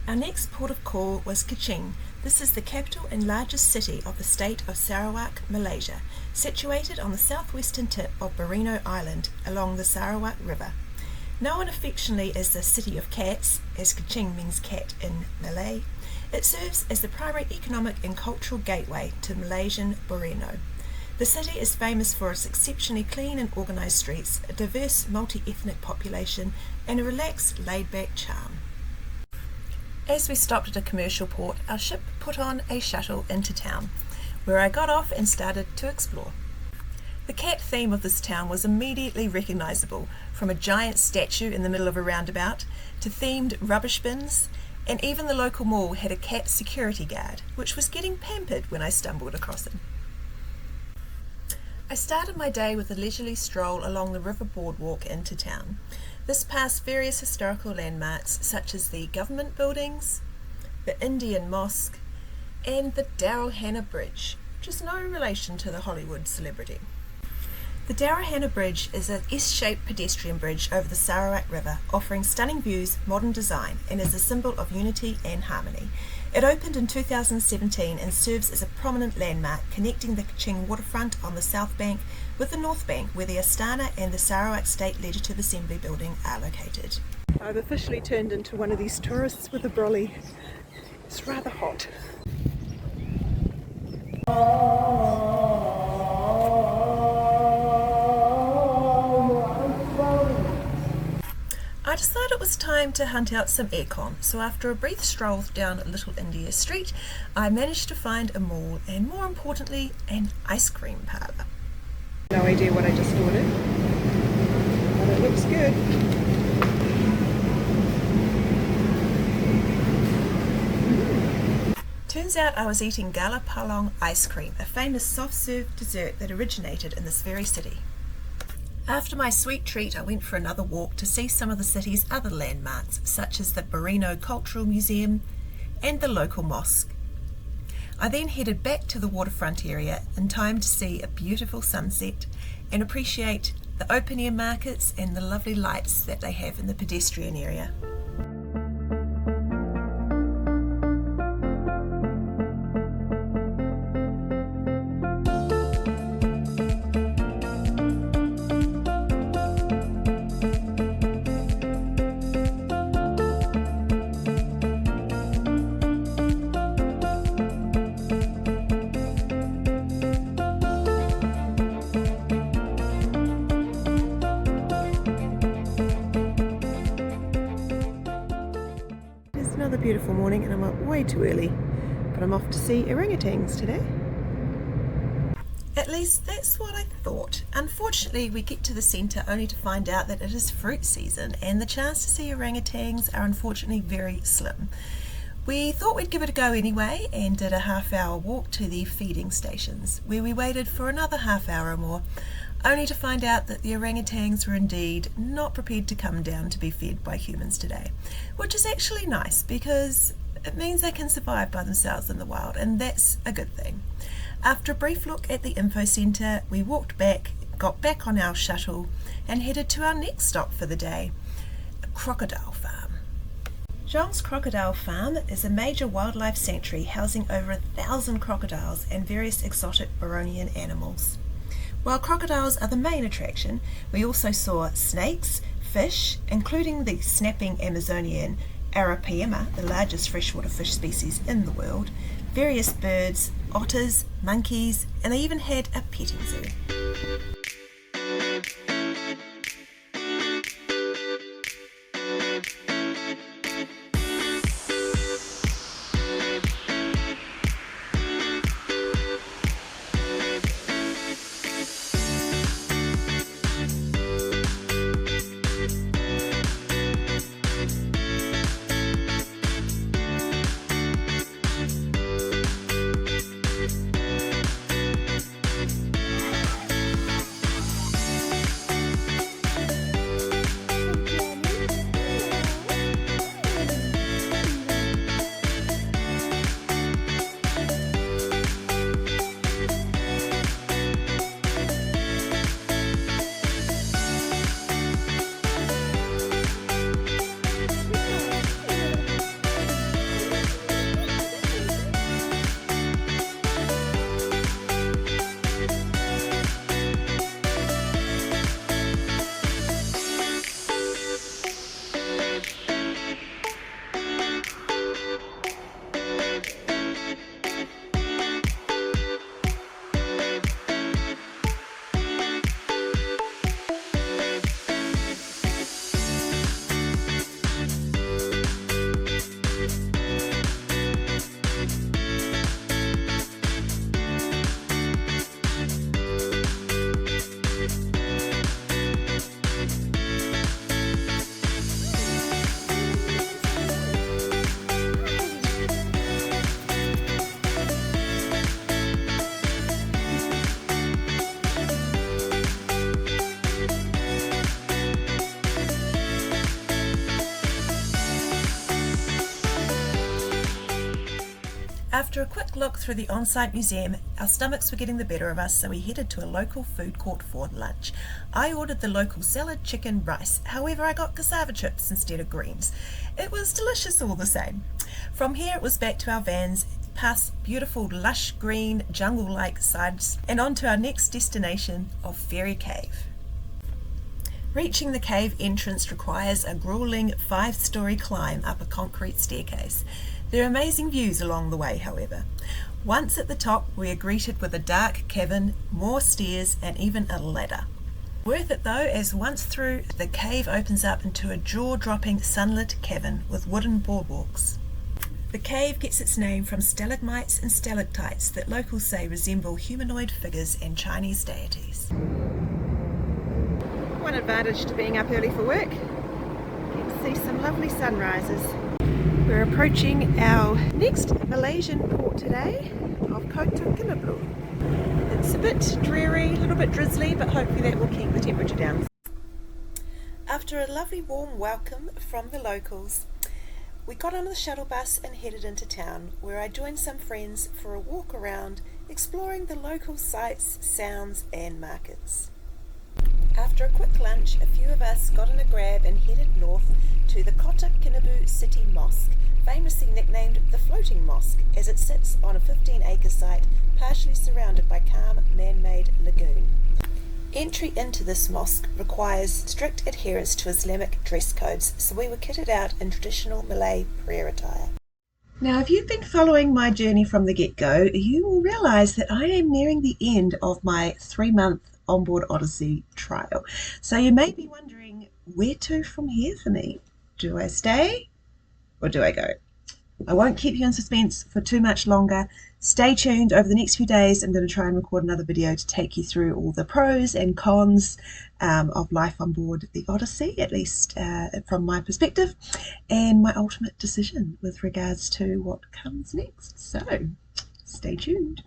Our next port of call was Kuching. This is the capital and largest city of the state of Sarawak, Malaysia, situated on the southwestern tip of Borneo Island along the Sarawak River. Known affectionately as the City of Cats, as Kuching means cat in Malay, it serves as the primary economic and cultural gateway to Malaysian Borneo. The city is famous for its exceptionally clean and organised streets, a diverse multi-ethnic population, and a relaxed, laid-back charm. As we stopped at a commercial port, our ship put on a shuttle into town, where I got off and started to explore. The cat theme of this town was immediately recognisable, from a giant statue in the middle of a roundabout to themed rubbish bins, and even the local mall had a cat security guard, which was getting pampered when I stumbled across him. I started my day with a leisurely stroll along the river boardwalk into town. This passed various historical landmarks such as the government buildings, the Indian Mosque, and the Daryl Bridge, which is no relation to the Hollywood celebrity. The Daryl Bridge is an S-shaped pedestrian bridge over the Sarawak River, offering stunning views, modern design, and is a symbol of unity and harmony. It opened in 2017 and serves as a prominent landmark connecting the Kuching waterfront on the south bank with the north bank, where the Astana and the Sarawak State Legislative Assembly building are located. I've officially turned into one of these tourists with a brolly. It's rather hot. I decided it was time to hunt out some aircon, so after a brief stroll down Little India Street, I managed to find a mall and, more importantly, an ice cream parlour. No idea what I just ordered, but it looks good. Turns out I was eating Gala Palong ice cream, a famous soft-serve dessert that originated in this very city. After my sweet treat, I went for another walk to see some of the city's other landmarks, such as the Borneo Cultural Museum and the local mosque. I then headed back to the waterfront area in time to see a beautiful sunset and appreciate the open-air markets and the lovely lights that they have in the pedestrian area. Another beautiful morning, and I'm up way too early, but I'm off to see orangutans today. At least that's what I thought. Unfortunately, we get to the centre only to find out that it is fruit season, and the chance to see orangutans are unfortunately very slim. We thought we'd give it a go anyway and did a half-hour walk to the feeding stations, where we waited for another half hour or more, only to find out that the orangutans were indeed not prepared to come down to be fed by humans today, which is actually nice because it means they can survive by themselves in the wild, and that's a good thing. After a brief look at the info centre, we walked back, got back on our shuttle and headed to our next stop for the day, a crocodile farm. Zhong's Crocodile Farm is a major wildlife sanctuary housing over 1,000 crocodiles and various exotic Bornean animals. While crocodiles are the main attraction, we also saw snakes, fish, including the snapping Amazonian Arapaima, the largest freshwater fish species in the world, various birds, otters, monkeys, and they even had a petting zoo. After a quick look through the on-site museum, our stomachs were getting the better of us, so we headed to a local food court for lunch. I ordered the local salad, chicken, rice. However, I got cassava chips instead of greens. It was delicious all the same. From here, it was back to our vans, past beautiful lush green jungle-like sides, and on to our next destination of Fairy Cave. Reaching the cave entrance requires a grueling 5-story climb up a concrete staircase. There are amazing views along the way, however. Once at the top, we are greeted with a dark cavern, more stairs, and even a ladder. Worth it though, as once through, the cave opens up into a jaw-dropping sunlit cavern with wooden boardwalks. The cave gets its name from stalagmites and stalactites that locals say resemble humanoid figures and Chinese deities. One advantage to being up early for work, you can see some lovely sunrises. We're approaching our next Malaysian port today of Kota Kinabalu. It's a bit dreary, a little bit drizzly, but hopefully that will keep the temperature down. After a lovely warm welcome from the locals, we got on the shuttle bus and headed into town, where I joined some friends for a walk around, exploring the local sights, sounds and markets. After a quick lunch, a few of us got in a grab and headed north to the Kota Kinabalu City Mosque, famously nicknamed the Floating Mosque, as it sits on a 15-acre site partially surrounded by calm man-made lagoon. Entry into this mosque requires strict adherence to Islamic dress codes, so we were kitted out in traditional Malay prayer attire. Now, if you've been following my journey from the get-go, you will realise that I am nearing the end of my 3-month onboard Odyssey trial. So you may be wondering, where to from here for me? Do I stay or do I go? I won't keep you in suspense for too much longer. Stay tuned. Over the next few days I'm going to try and record another video to take you through all the pros and cons of life on board the Odyssey, at least from my perspective, and my ultimate decision with regards to what comes next. So stay tuned.